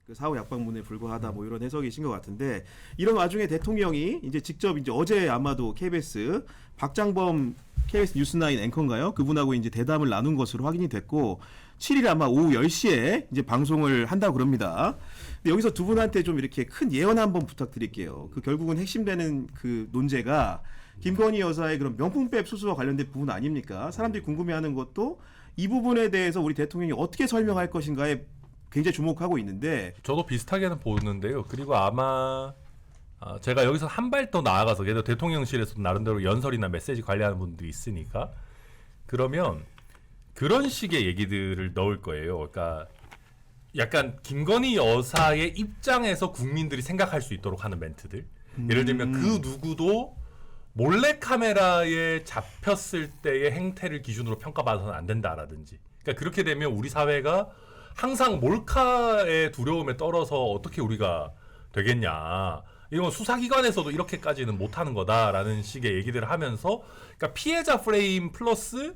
그 사후 약방문에 불과하다 뭐 이런 해석이신 것 같은데 이런 와중에 대통령이 이제 직접 이제 어제 아마도 KBS 박장범 KBS 뉴스9 앵커인가요? 그분하고 이제 대담을 나눈 것으로 확인이 됐고 7일 아마 오후 10시에 이제 방송을 한다고 그럽니다. 근데 여기서 두 분한테 좀 이렇게 큰 예언 한번 부탁드릴게요. 그 결국은 핵심되는 그 논제가 김건희 여사의 그런 명품백 수수와 관련된 부분 아닙니까? 사람들이 궁금해하는 것도 이 부분에 대해서 우리 대통령이 어떻게 설명할 것인가에 굉장히 주목하고 있는데 저도 비슷하게는 보는데요. 그리고 아마 제가 여기서 한 발 더 나아가서 예를 들어 대통령실에서도 나름대로 연설이나 메시지 관리하는 분들이 있으니까 그러면 그런 식의 얘기들을 넣을 거예요. 그러니까 약간 김건희 여사의 입장에서 국민들이 생각할 수 있도록 하는 멘트들. 예를 들면 그 누구도 몰래카메라에 잡혔을 때의 행태를 기준으로 평가받아서는 안 된다라든지. 그러니까 그렇게 되면 우리 사회가 항상 몰카의 두려움에 떨어서 어떻게 우리가 되겠냐. 이건 수사기관에서도 이렇게까지는 못하는 거다라는 식의 얘기들을 하면서 그러니까 피해자 프레임 플러스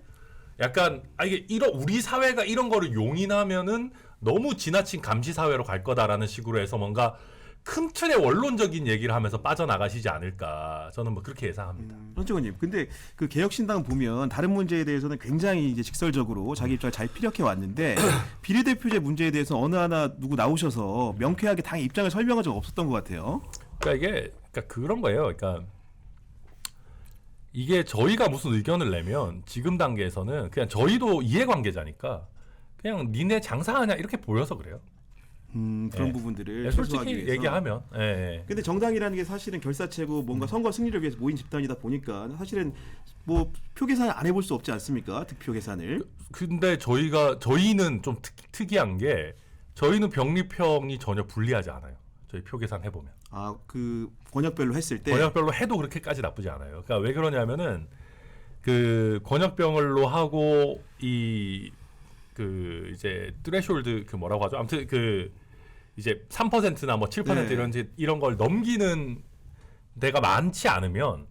약간 이게 우리 사회가 이런 거를 용인하면은 너무 지나친 감시 사회로 갈 거다라는 식으로 해서 뭔가 큰 틀의 원론적인 얘기를 하면서 빠져나가시지 않을까 저는 뭐 그렇게 예상합니다. 손정은님, 근데 그 개혁신당 보면 다른 문제에 대해서는 굉장히 이제 직설적으로 자기 입장을 잘 피력해 왔는데 비례대표제 문제에 대해서 어느 하나 누구 나오셔서 명쾌하게 당의 입장을 설명한 적 없었던 것 같아요. 그러니까 그런 거예요. 그러니까 이게 저희가 무슨 의견을 내면 지금 단계에서는 그냥 저희도 이해관계자니까 그냥 니네 장사하냐 이렇게 보여서 그래요. 그런 부분들을 네, 솔직히 위해서. 얘기하면. 네. 근데 정당이라는 게 사실은 결사체고 뭔가 선거 승리를 위해서 모인 집단이다 보니까 사실은 뭐 표 계산을 안 해볼 수 없지 않습니까? 득표 계산을. 근데 저희는 좀 특이한 게 저희는 병립형이 전혀 불리하지 않아요. 저희 표 계산 해보면. 그 권역별로 했을 때. 권역별로 해도 그렇게까지 나쁘지 않아요. 그러니까 왜 그러냐면은 그 권역별로 하고 이제 트레숄드 뭐라고 하죠? 아무튼 이제 3%나 뭐 7% 네. 이런 걸 넘기는 데가 많지 않으면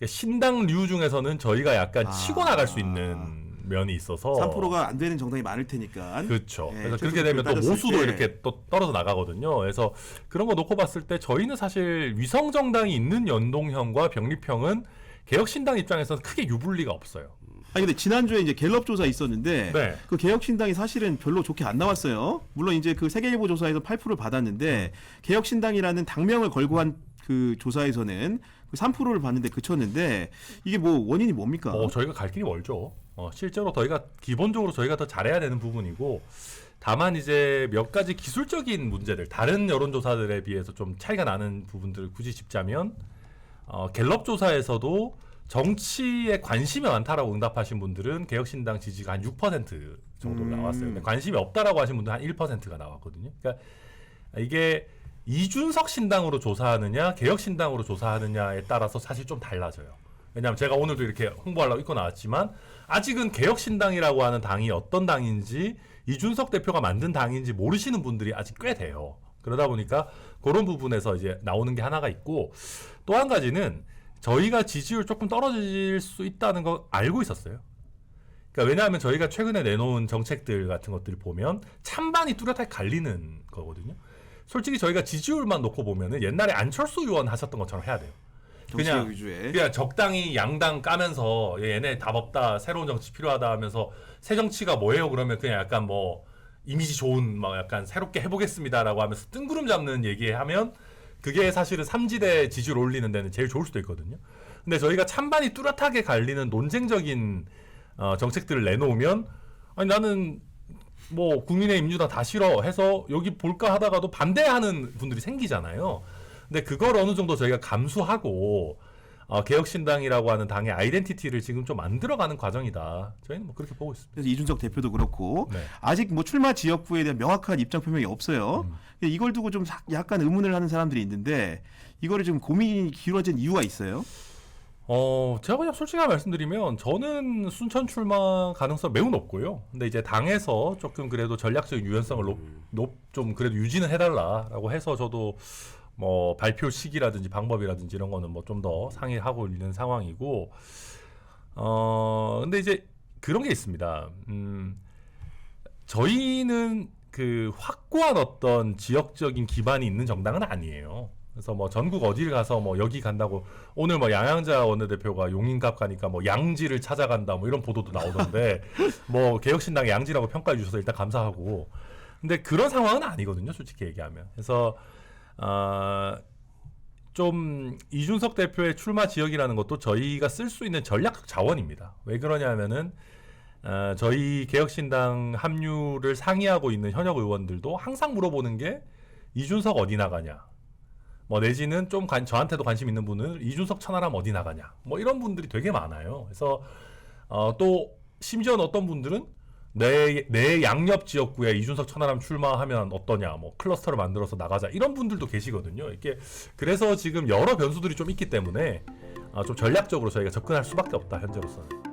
신당류 중에서는 저희가 약간 치고 나갈 수 있는 면이 있어서 3%가 안 되는 정당이 많을 테니까. 그렇죠. 네, 그래서 그렇게 되면 또 모수도 때. 이렇게 또 떨어져 나가거든요. 그래서 그런 거 놓고 봤을 때 저희는 사실 위성 정당이 있는 연동형과 병립형은 개혁신당 입장에서는 크게 유불리가 없어요. 근데 지난주에 이제 갤럽 조사 있었는데 네. 그 개혁신당이 사실은 별로 좋게 안 나왔어요. 물론 이제 그 세계일보 조사에서 8%를 받았는데 개혁신당이라는 당명을 걸고 한 그 조사에서는 그 3%를 받는데 그쳤는데 이게 뭐 원인이 뭡니까? 저희가 갈 길이 멀죠. 실제로 기본적으로 저희가 더 잘해야 되는 부분이고 다만 이제 몇 가지 기술적인 문제들 다른 여론조사들에 비해서 좀 차이가 나는 부분들을 굳이 짚자면 갤럽 조사에서도 정치에 관심이 많다라고 응답하신 분들은 개혁신당 지지가 한 6% 정도로 나왔어요. 근데 관심이 없다라고 하신 분들은 한 1%가 나왔거든요. 그러니까 이게 이준석 신당으로 조사하느냐 개혁신당으로 조사하느냐에 따라서 사실 좀 달라져요. 왜냐하면 제가 오늘도 이렇게 홍보하려고 입고 나왔지만 아직은 개혁신당이라고 하는 당이 어떤 당인지 이준석 대표가 만든 당인지 모르시는 분들이 아직 꽤 돼요. 그러다 보니까 그런 부분에서 이제 나오는 게 하나가 있고 또 한 가지는 저희가 지지율 조금 떨어질 수 있다는 거 알고 있었어요. 그러니까 왜냐하면 저희가 최근에 내놓은 정책들 같은 것들을 보면 찬반이 뚜렷하게 갈리는 거거든요. 솔직히 저희가 지지율만 놓고 보면은 옛날에 안철수 의원 하셨던 것처럼 해야 돼요. 그냥 적당히 양당 까면서 얘네 답 없다, 새로운 정치 필요하다 하면서 새 정치가 뭐예요? 그러면 그냥 약간 뭐 이미지 좋은 막 약간 새롭게 해보겠습니다라고 하면서 뜬구름 잡는 얘기하면 그게 사실은 삼지대 지지율 올리는 데는 제일 좋을 수도 있거든요. 근데 저희가 찬반이 뚜렷하게 갈리는 논쟁적인 정책들을 내놓으면 아니 나는 뭐 국민의힘 민주당 다 싫어 해서 여기 볼까 하다가도 반대하는 분들이 생기잖아요. 근데 그걸 어느 정도 저희가 감수하고 개혁신당이라고 하는 당의 아이덴티티를 지금 좀 만들어가는 과정이다. 저희는 뭐 그렇게 보고 있습니다. 그래서 이준석 대표도 그렇고 네. 아직 뭐 출마 지역구에 대한 명확한 입장 표명이 없어요. 이걸 두고 좀 약간 의문을 하는 사람들이 있는데 이거를 좀 고민이 길어진 이유가 있어요? 제가 그냥 솔직하게 말씀드리면 저는 순천 출마 가능성 매우 높고요. 근데 이제 당에서 조금 그래도 전략적인 유연성을 좀 그래도 유지는 해달라라고 해서 저도 뭐 발표 시기라든지 방법이라든지 이런 거는 뭐 좀 더 상의하고 있는 상황이고, 근데 이제 그런 게 있습니다. 저희는 그 확고한 어떤 지역적인 기반이 있는 정당은 아니에요. 그래서 뭐 전국 어디를 가서 뭐 여기 간다고 오늘 뭐 양양자 원내대표가 용인갑 가니까 뭐 양지를 찾아간다 뭐 이런 보도도 나오던데 뭐 개혁신당의 양지라고 평가해 주셔서 일단 감사하고 근데 그런 상황은 아니거든요, 솔직히 얘기하면. 그래서 좀 이준석 대표의 출마 지역이라는 것도 저희가 쓸 수 있는 전략적 자원입니다. 왜 그러냐면은 저희 개혁신당 합류를 상의하고 있는 현역 의원들도 항상 물어보는 게 이준석 어디 나가냐. 뭐 내지는 좀 저한테도 관심 있는 분은 이준석 천하람 어디 나가냐. 뭐 이런 분들이 되게 많아요. 그래서 또 심지어는 어떤 분들은 내 양옆 지역구에 이준석 천하람 출마하면 어떠냐. 뭐 클러스터를 만들어서 나가자. 이런 분들도 계시거든요. 이게 그래서 지금 여러 변수들이 좀 있기 때문에 좀 전략적으로 저희가 접근할 수밖에 없다, 현재로서는.